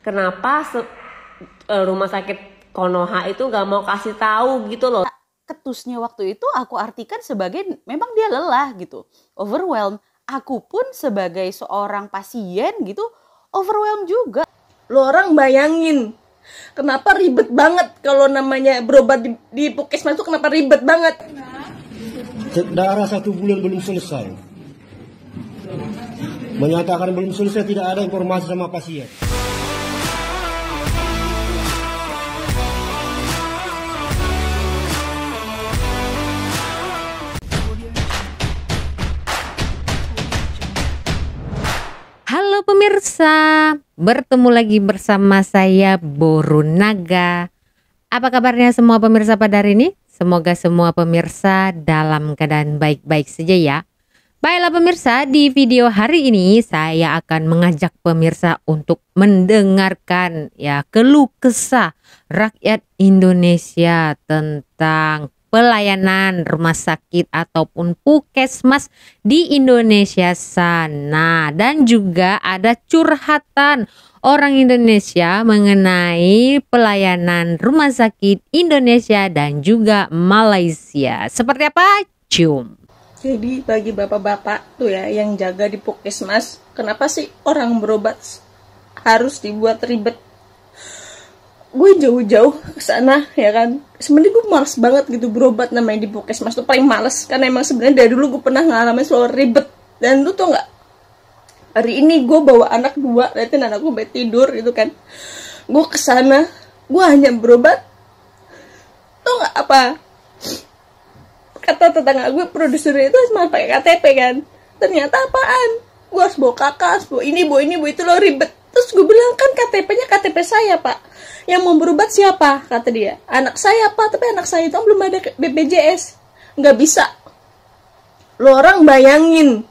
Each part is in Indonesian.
kenapa rumah sakit Konoha itu nggak mau kasih tahu gitu loh. Ketusnya waktu itu aku artikan sebagai memang dia lelah gitu, overwhelmed. Aku pun sebagai seorang pasien gitu overwhelmed juga. Lo orang bayangin, kenapa ribet banget kalau namanya berobat di Puskesmas itu, kenapa ribet banget? Darah 1 bulan belum selesai. Menyatakan belum selesai, tidak ada informasi sama pasien. Halo pemirsa, bertemu lagi bersama saya Borunaga. Apa kabarnya semua pemirsa pada hari ini? Semoga semua pemirsa dalam keadaan baik-baik saja ya. Baiklah pemirsa, di video hari ini saya akan mengajak pemirsa untuk mendengarkan ya keluh kesah rakyat Indonesia tentang pelayanan rumah sakit ataupun puskesmas di Indonesia sana, dan juga ada curhatan orang Indonesia mengenai pelayanan rumah sakit Indonesia dan juga Malaysia. Seperti apa? Cium. Jadi bagi bapak-bapak tuh ya yang jaga di Puskesmas, kenapa sih orang berobat harus dibuat ribet? Gue jauh-jauh ke sana ya kan. Sebenarnya gue males banget gitu berobat, namanya di Puskesmas tuh paling males, karena emang sebenarnya dari dulu gue pernah ngalamin soal ribet. Dan lu tau nggak, hari ini gue bawa anak 2, liatin anak gue baik tidur gitu kan. Gue kesana, gue hanya berobat. Tau nggak apa kata tetangga gue, produsernya itu harus pakai KTP kan. Ternyata apaan? Gue harus bawa kakak, harus bawa ini, bawa itu, lo ribet. Terus gue bilang, kan KTP-nya KTP saya pak, yang mau berobat siapa? Kata dia, anak saya pak, tapi anak saya itu belum ada BPJS. Nggak bisa. Lo orang bayangin,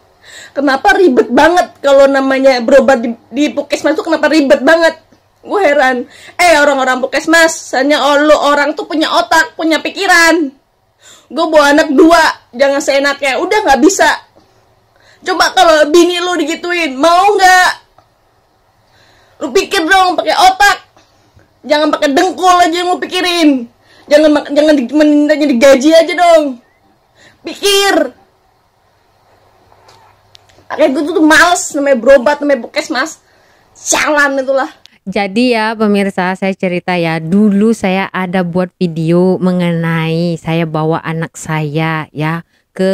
kenapa ribet banget kalau namanya berobat di Puskesmas itu, kenapa ribet banget? Gue heran. Orang-orang Puskesmas, hanya lo orang tuh punya otak, punya pikiran. Gue bawa anak 2, jangan seenaknya. Udah nggak bisa. Coba kalau bini lo digituin, mau nggak? Lu pikir dong, pakai otak. Jangan pakai dengkul aja yang lu pikirin. Jangan mintanya digaji aja dong. Pikir. Kayak gue tuh males namanya berobat, namanya Puskesmas. Sialan itulah. Jadi ya pemirsa, saya cerita ya, dulu saya ada buat video mengenai saya bawa anak saya ya ke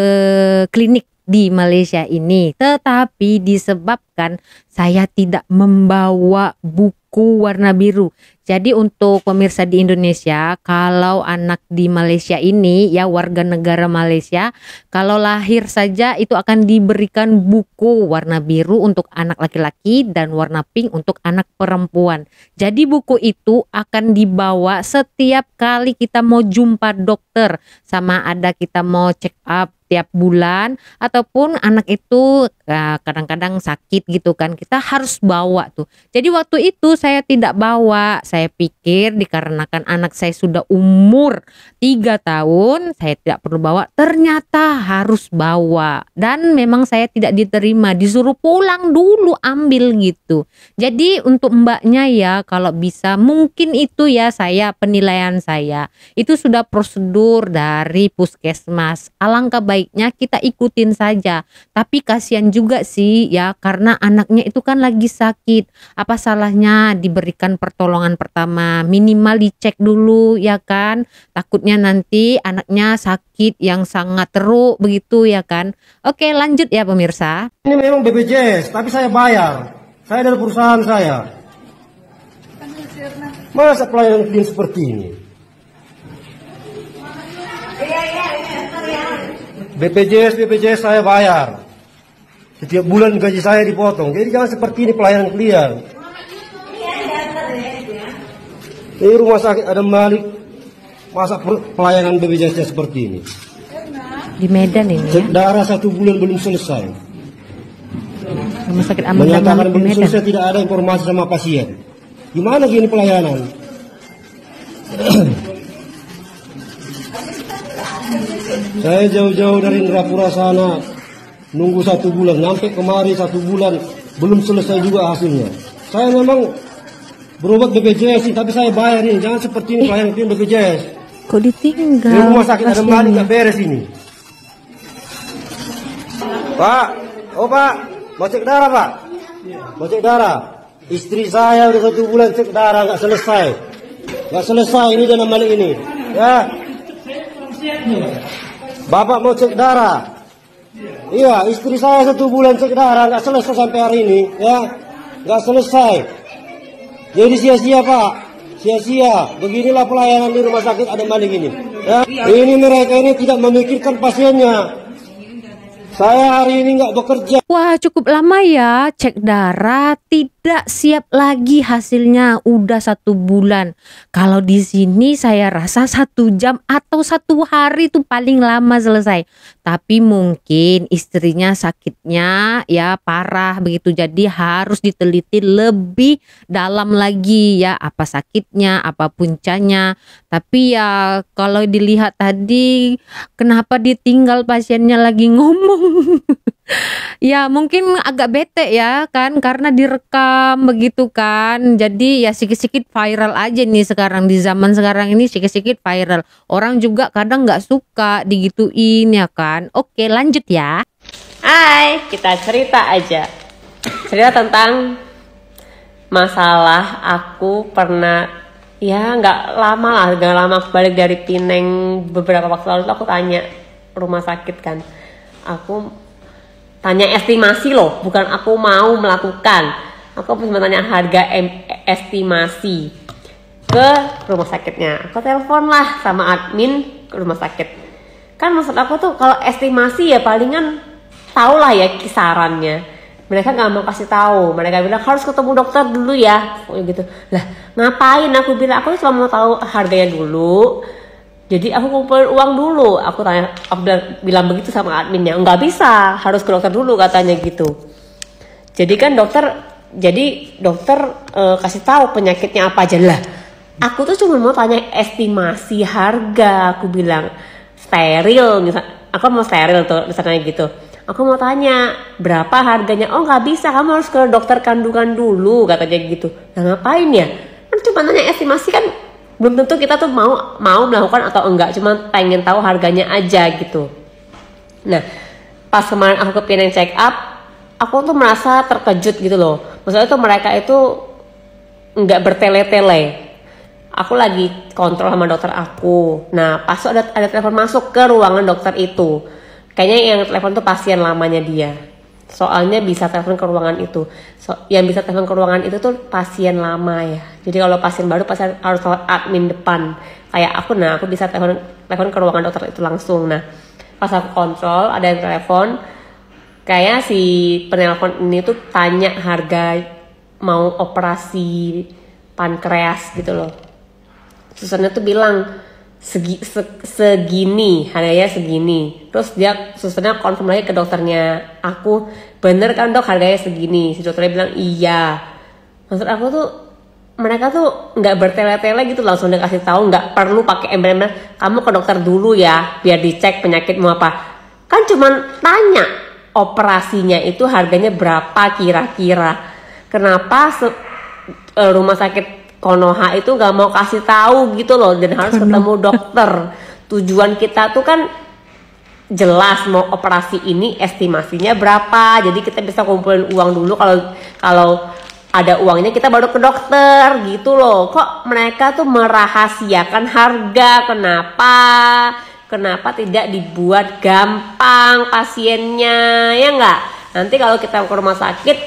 klinik di Malaysia ini, tetapi disebabkan saya tidak membawa buku warna biru. Jadi untuk pemirsa di Indonesia, kalau anak di Malaysia ini ya warga negara Malaysia, kalau lahir saja itu akan diberikan buku warna biru untuk anak laki-laki dan warna pink untuk anak perempuan. Jadi buku itu akan dibawa setiap kali kita mau jumpa dokter, sama ada kita mau check up tiap bulan, ataupun anak itu kadang-kadang sakit gitu kan, kita harus bawa tuh. Jadi waktu itu saya tidak bawa. Saya pikir dikarenakan anak saya sudah umur 3 tahun, saya tidak perlu bawa. Ternyata harus bawa. Dan memang saya tidak diterima, disuruh pulang dulu ambil gitu. Jadi untuk mbaknya ya, kalau bisa mungkin itu ya, saya penilaian saya itu sudah prosedur dari Puskesmas. Alangkah baiknya kita ikutin saja. Tapi kasihan juga sih ya, karena anaknya itu kan lagi sakit. Apa salahnya diberikan pertolongan pertama, minimal dicek dulu ya kan. Takutnya nanti anaknya sakit yang sangat teruk begitu ya kan. Oke, lanjut ya pemirsa. Ini memang BPJS, tapi saya bayar. Saya dari perusahaan saya. Masa pelayanan klien seperti ini? BPJS saya bayar. Setiap bulan gaji saya dipotong. Jadi jangan seperti ini pelayanan klien. Ini rumah sakit Adam Malik, masa pelayanan BPJS seperti ini? Di Medan ini ya. Darah 1 bulan belum selesai. Rumah sakit Ahmad Menyatakan Dahlan belum Medan. selesai, tidak ada informasi sama pasien. Gimana gini pelayanan? Saya jauh-jauh dari Indrapura sana, nunggu 1 bulan, sampai kemari 1 bulan belum selesai juga hasilnya. Saya memang berobat BPJS ini, tapi saya bayar ini. Jangan seperti ini pelayanan BPJS. Kok ditinggal? Di rumah sakit ada pasiennya? malik nggak beres ini. Pak, oh Pak, mau cek darah Pak? Mau cek darah? Istri saya udah 1 bulan cek darah nggak selesai. Nggak selesai ini dana malik ini. Ya. Bapak mau cek darah? Iya, istri saya 1 bulan cek darah nggak selesai sampai hari ini. Ya, nggak selesai. Jadi sia-sia Pak, sia-sia. Beginilah pelayanan di rumah sakit ada malik ini. Ya. Ini mereka ini tidak memikirkan pasiennya. Saya hari ini nggak bekerja. Wah, cukup lama ya cek darah, tidak siap lagi hasilnya, udah 1 bulan. Kalau di sini saya rasa 1 jam atau 1 hari itu paling lama selesai. Tapi mungkin istrinya sakitnya ya parah begitu, jadi harus diteliti lebih dalam lagi ya, apa sakitnya, apa puncanya. Tapi ya kalau dilihat tadi, kenapa ditinggal pasiennya lagi ngomong. Ya mungkin agak bete ya kan, karena direkam begitu kan. Jadi ya sikit-sikit viral aja nih sekarang, di zaman sekarang ini sikit-sikit viral. Orang juga kadang nggak suka digituin ya kan. Oke, lanjut ya. Hai, kita cerita aja. Cerita tentang masalah aku pernah, ya nggak lama aku balik dari Pineng beberapa waktu lalu tuh aku tanya rumah sakit kan. Aku tanya estimasi loh, bukan aku mau melakukan. Aku cuma tanya harga estimasi ke rumah sakitnya. Aku telepon lah sama admin ke rumah sakit. Kan maksud aku tuh kalau estimasi ya palingan tau lah ya kisarannya. Mereka nggak mau kasih tahu. Mereka bilang harus ketemu dokter dulu ya, gitu. Lah ngapain? Aku bilang aku cuma mau tahu harganya dulu. Jadi aku kumpulin uang dulu. Aku bilang begitu sama adminnya. Nggak bisa, harus ke dokter dulu katanya gitu. Jadi kan dokter kasih tahu penyakitnya apa aja lah. Aku tuh cuma mau tanya estimasi harga. Aku bilang steril, misal aku mau steril tuh misalnya gitu. Aku mau tanya berapa harganya. Oh nggak bisa, kamu harus ke dokter kandungan dulu katanya gitu. Nah ngapain ya? Kan cuma tanya estimasi kan. Belum tentu kita tuh mau melakukan atau enggak, cuma pengen tahu harganya aja gitu. Nah, pas kemarin aku ke Pineng check up, aku tuh merasa terkejut gitu loh. Maksudnya tuh mereka itu enggak bertele-tele. Aku lagi kontrol sama dokter aku. Nah, pas ada telepon masuk ke ruangan dokter itu. Kayaknya yang telepon tuh pasien lamanya dia. Soalnya bisa telepon ke ruangan itu. Yang bisa telepon ke ruangan itu tuh pasien lama ya. Jadi kalau pasien baru pasti harus admin depan. Kayak aku, aku bisa telepon ke ruangan dokter itu langsung. Nah, pas aku kontrol ada yang telepon. Kayak si penelpon ini tuh tanya harga mau operasi pankreas gitu loh. Susternya tuh bilang segini, harganya segini. Terus dia susternya confirm lagi ke dokternya, aku bener kan dok harganya segini. Si dokternya bilang iya. Maksud aku tuh mereka tuh nggak bertele-tele gitu, langsung dia kasih tahu, nggak perlu pakai embel-embel kamu ke dokter dulu ya biar dicek penyakitmu apa. Kan cuman tanya operasinya itu harganya berapa kira-kira. Kenapa rumah sakit Konoha itu nggak mau kasih tahu gitu loh, dan harus ketemu dokter. Tujuan kita tuh kan jelas mau operasi ini estimasinya berapa, jadi kita bisa kumpulin uang dulu. Kalau ada uangnya kita baru ke dokter gitu loh. Kok mereka tuh merahasiakan harga? Kenapa tidak dibuat gampang pasiennya, ya nggak? Nanti kalau kita ke rumah sakit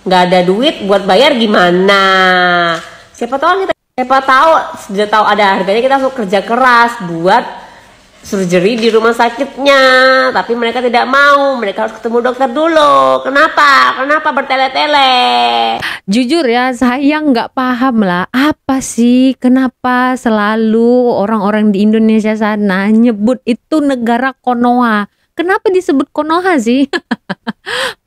nggak ada duit buat bayar gimana? Siapa tahu sudah tahu ada harganya, kita harus kerja keras buat surgery di rumah sakitnya. Tapi mereka tidak mau, mereka harus ketemu dokter dulu. Kenapa bertele-tele? Jujur ya, saya nggak paham lah apa sih kenapa selalu orang-orang di Indonesia sana nyebut itu negara Konoha. Kenapa disebut Konoha sih?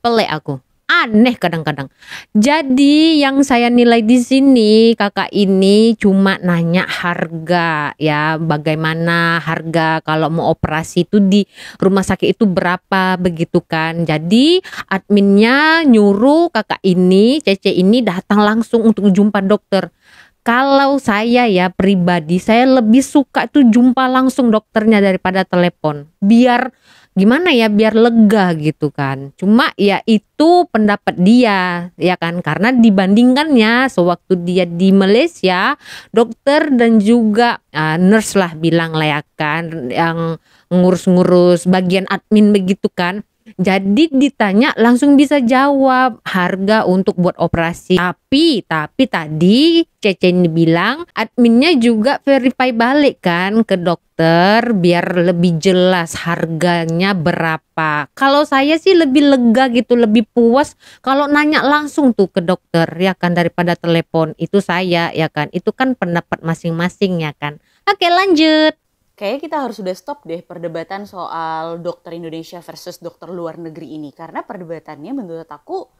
Pelek aku. Aneh kadang-kadang. Jadi yang saya nilai di sini kakak ini cuma nanya harga ya, bagaimana harga kalau mau operasi itu di rumah sakit itu berapa begitu kan. Jadi adminnya nyuruh kakak ini, Cece ini datang langsung untuk jumpa dokter. Kalau saya ya pribadi, saya lebih suka tuh jumpa langsung dokternya daripada telepon. Biar gimana ya, biar lega gitu kan. Cuma ya itu pendapat dia ya kan, karena dibandingkannya sewaktu dia di Malaysia, dokter dan juga nurse lah bilang lah ya kan, yang ngurus-ngurus bagian admin begitu kan. Jadi ditanya langsung bisa jawab harga untuk buat operasi. Tapi tadi Cece ini bilang adminnya juga verify balik kan ke dokter biar lebih jelas harganya berapa. Kalau saya sih lebih lega gitu, lebih puas kalau nanya langsung tuh ke dokter ya kan daripada telepon. Itu saya ya kan. Itu kan pendapat masing-masing ya kan. Oke, lanjut. Kayaknya kita harus sudah stop deh perdebatan soal dokter Indonesia versus dokter luar negeri ini. Karena perdebatannya menurut aku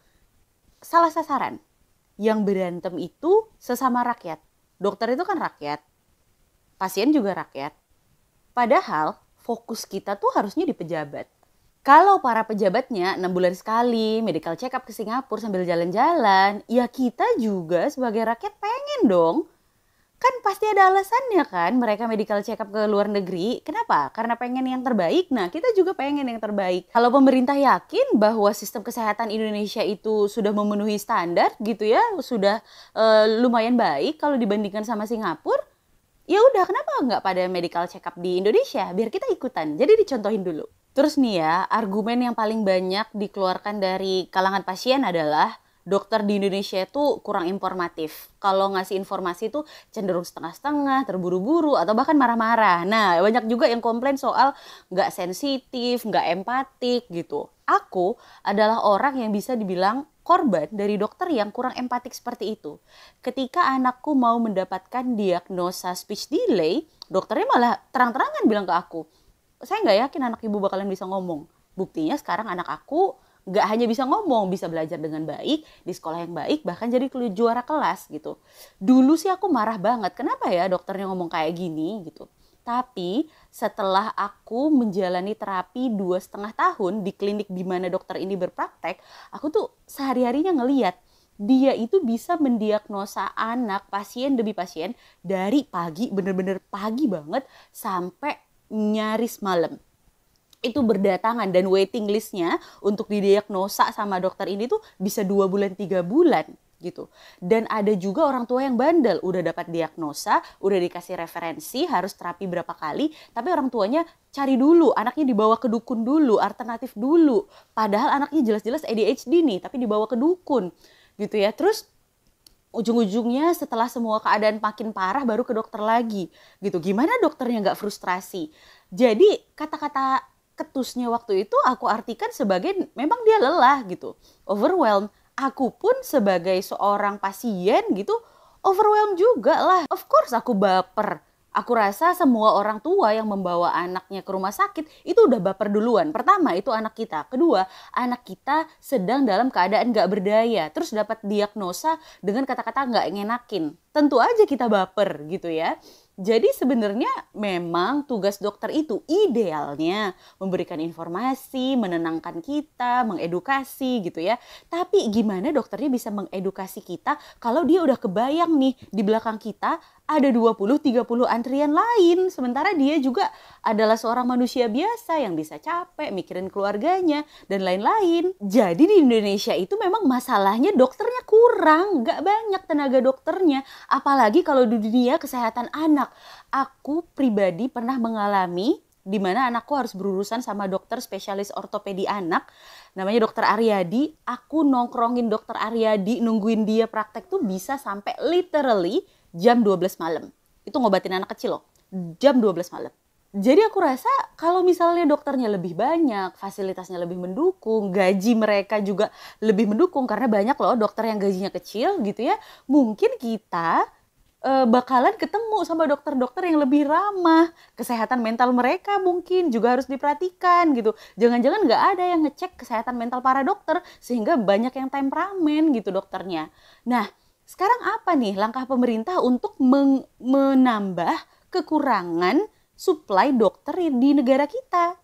salah sasaran. Yang berantem itu sesama rakyat. Dokter itu kan rakyat. Pasien juga rakyat. Padahal fokus kita tuh harusnya di pejabat. Kalau para pejabatnya 6 bulan sekali medical check up ke Singapura sambil jalan-jalan, ya kita juga sebagai rakyat pengen dong. Kan pasti ada alasannya kan mereka medical check up ke luar negeri. Kenapa? Karena pengen yang terbaik. Nah, kita juga pengen yang terbaik. Kalau pemerintah yakin bahwa sistem kesehatan Indonesia itu sudah memenuhi standar gitu ya, sudah lumayan baik kalau dibandingkan sama Singapura, ya udah kenapa nggak pada medical check up di Indonesia? Biar kita ikutan. Jadi dicontohin dulu. Terus nih ya, argumen yang paling banyak dikeluarkan dari kalangan pasien adalah dokter di Indonesia itu kurang informatif. Kalau ngasih informasi itu cenderung setengah-setengah, terburu-buru, atau bahkan marah-marah. Nah, banyak juga yang komplain soal nggak sensitif, nggak empatik gitu. Aku adalah orang yang bisa dibilang korban dari dokter yang kurang empatik seperti itu. Ketika anakku mau mendapatkan diagnosa speech delay, dokternya malah terang-terangan bilang ke aku, saya nggak yakin anak ibu bakalan bisa ngomong. Buktinya sekarang anak aku nggak hanya bisa ngomong, bisa belajar dengan baik, di sekolah yang baik, bahkan jadi juara kelas gitu. Dulu sih aku marah banget, kenapa ya dokternya ngomong kayak gini gitu. Tapi setelah aku menjalani terapi 2,5 tahun di klinik di mana dokter ini berpraktek, aku tuh sehari-harinya ngeliat dia itu bisa mendiagnosa anak pasien demi pasien dari pagi, bener-bener pagi banget, sampai nyaris malam. Itu berdatangan dan waiting listnya untuk didiagnosa sama dokter ini tuh bisa 2 bulan 3 bulan gitu. Dan ada juga orang tua yang bandel, udah dapat diagnosa, udah dikasih referensi harus terapi berapa kali, tapi orang tuanya cari dulu, anaknya dibawa ke dukun dulu, alternatif dulu. Padahal anaknya jelas-jelas ADHD nih, tapi dibawa ke dukun gitu ya. Terus ujung-ujungnya setelah semua keadaan makin parah baru ke dokter lagi gitu. Gimana dokternya nggak frustrasi? Jadi kata-kata ketusnya waktu itu aku artikan sebagai memang dia lelah gitu, overwhelmed. Aku pun sebagai seorang pasien gitu overwhelmed juga lah. Of course aku baper. Aku rasa semua orang tua yang membawa anaknya ke rumah sakit itu udah baper duluan. Pertama itu anak kita, kedua anak kita sedang dalam keadaan gak berdaya, terus dapat diagnosa dengan kata-kata gak ngenakin. Tentu aja kita baper gitu ya. Jadi sebenarnya memang tugas dokter itu idealnya memberikan informasi, menenangkan kita, mengedukasi gitu ya. Tapi gimana dokternya bisa mengedukasi kita kalau dia udah kebayang nih di belakang kita ada 20-30 antrian lain. Sementara dia juga adalah seorang manusia biasa yang bisa capek, mikirin keluarganya dan lain-lain. Jadi di Indonesia itu memang masalahnya dokternya kurang, gak banyak tenaga dokternya. Apalagi kalau di dunia kesehatan anak. Aku pribadi pernah mengalami di mana anakku harus berurusan sama dokter spesialis ortopedi anak. Namanya dokter Aryadi. Aku nongkrongin dokter Aryadi, nungguin dia praktek tuh bisa sampai literally jam 12 malam. Itu ngobatin anak kecil loh. Jam 12 malam. Jadi aku rasa kalau misalnya dokternya lebih banyak, fasilitasnya lebih mendukung, gaji mereka juga lebih mendukung. Karena banyak loh dokter yang gajinya kecil gitu ya. Mungkin kita bakalan ketemu sama dokter-dokter yang lebih ramah. Kesehatan mental mereka mungkin juga harus diperhatikan gitu. Jangan-jangan nggak ada yang ngecek kesehatan mental para dokter sehingga banyak yang temperamen gitu dokternya. Nah, sekarang apa nih langkah pemerintah untuk menambah kekurangan suplai dokter di negara kita?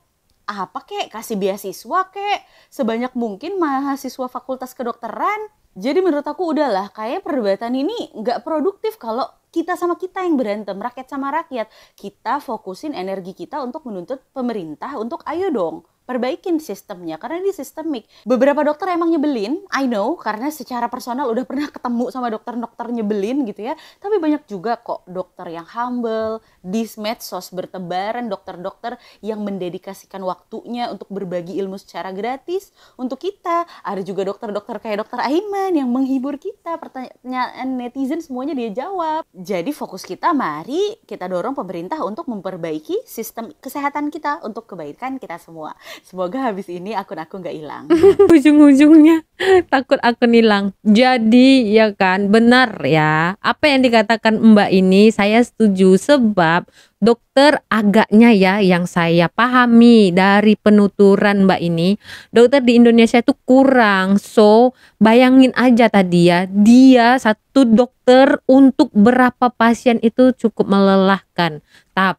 Apa kek? Kasih beasiswa kek? Sebanyak mungkin mahasiswa fakultas kedokteran? Jadi menurut aku udahlah, kayak perdebatan ini nggak produktif kalau kita sama kita yang berantem, rakyat sama rakyat. Kita fokusin energi kita untuk menuntut pemerintah untuk ayo dong perbaikin sistemnya, karena ini sistemik. Beberapa dokter emang nyebelin, I know, karena secara personal udah pernah ketemu sama dokter-dokter nyebelin gitu ya. Tapi banyak juga kok dokter yang humble, di medsos bertebaran dokter-dokter yang mendedikasikan waktunya untuk berbagi ilmu secara gratis untuk kita. Ada juga dokter-dokter kayak dokter Aiman yang menghibur kita, pertanyaan netizen semuanya dia jawab. Jadi fokus kita, mari kita dorong pemerintah untuk memperbaiki sistem kesehatan kita untuk kebaikan kita semua. Semoga habis ini akun aku nggak hilang. Ujung-ujungnya takut akun hilang. Jadi ya kan, benar ya apa yang dikatakan Mbak ini, saya setuju. Sebab dokter agaknya ya, yang saya pahami dari penuturan Mbak ini, dokter di Indonesia itu kurang. So bayangin aja tadi ya, dia satu dokter untuk berapa pasien itu cukup melelahkan. Tapi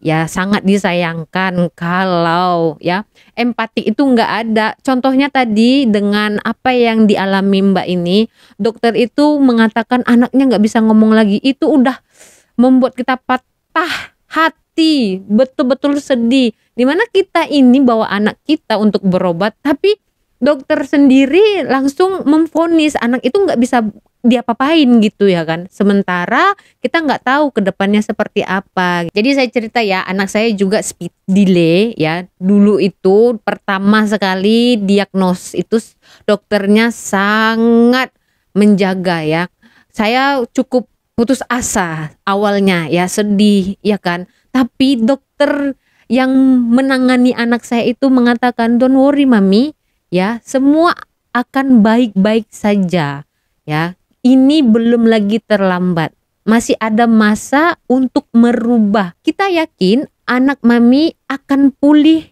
ya sangat disayangkan kalau ya empati itu nggak ada. Contohnya tadi dengan apa yang dialami Mbak ini, dokter itu mengatakan anaknya nggak bisa ngomong lagi. Itu udah membuat kita patah hati, betul-betul sedih. Dimana kita ini bawa anak kita untuk berobat, tapi dokter sendiri langsung memvonis anak itu nggak bisa diapa-apain gitu ya kan. Sementara kita nggak tahu ke depannya seperti apa. Jadi saya cerita ya, anak saya juga speed delay ya. Dulu itu pertama sekali diagnos itu dokternya sangat menjaga ya. Saya cukup putus asa awalnya ya, sedih ya kan. Tapi dokter yang menangani anak saya itu mengatakan, don't worry mami ya, semua akan baik-baik saja ya. Ini belum lagi terlambat, masih ada masa untuk merubah. Kita yakin anak mami akan pulih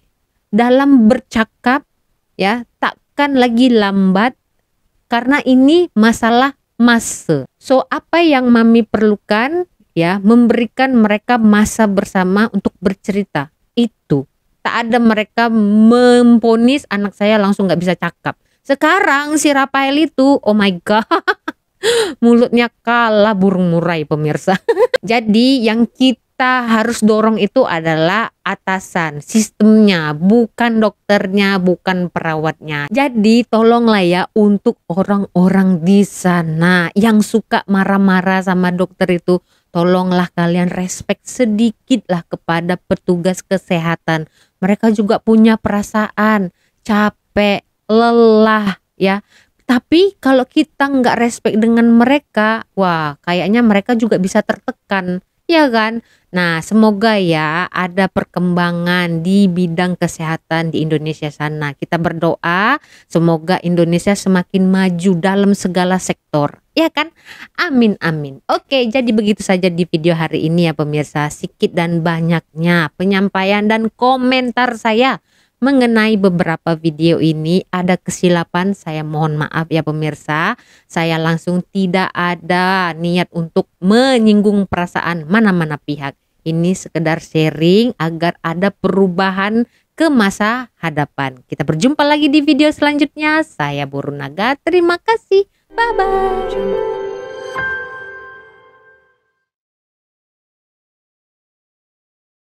dalam bercakap ya, takkan lagi lambat karena ini masalah masa. So apa yang mami perlukan ya, memberikan mereka masa bersama untuk bercerita. Itu tak ada mereka memponis anak saya langsung nggak bisa cakap. Sekarang si Rafael itu, oh my god, mulutnya kalah burung murai pemirsa. Jadi yang kita harus dorong itu adalah atasan, sistemnya, bukan dokternya, bukan perawatnya. Jadi tolonglah ya untuk orang-orang di sana yang suka marah-marah sama dokter itu, tolonglah kalian respect sedikit lah kepada petugas kesehatan. Mereka juga punya perasaan, capek, lelah ya. Tapi kalau kita nggak respect dengan mereka, wah kayaknya mereka juga bisa tertekan, ya kan? Nah semoga ya ada perkembangan di bidang kesehatan di Indonesia sana. Kita berdoa semoga Indonesia semakin maju dalam segala sektor, ya kan? Amin amin. Oke, jadi begitu saja di video hari ini ya pemirsa. Sedikit dan banyaknya penyampaian dan komentar saya mengenai beberapa video ini. Ada kesilapan, saya mohon maaf ya pemirsa. Saya langsung tidak ada niat untuk menyinggung perasaan mana-mana pihak. Ini sekedar sharing agar ada perubahan ke masa hadapan. Kita berjumpa lagi di video selanjutnya. Saya Borunaga, terima kasih. Bye-bye.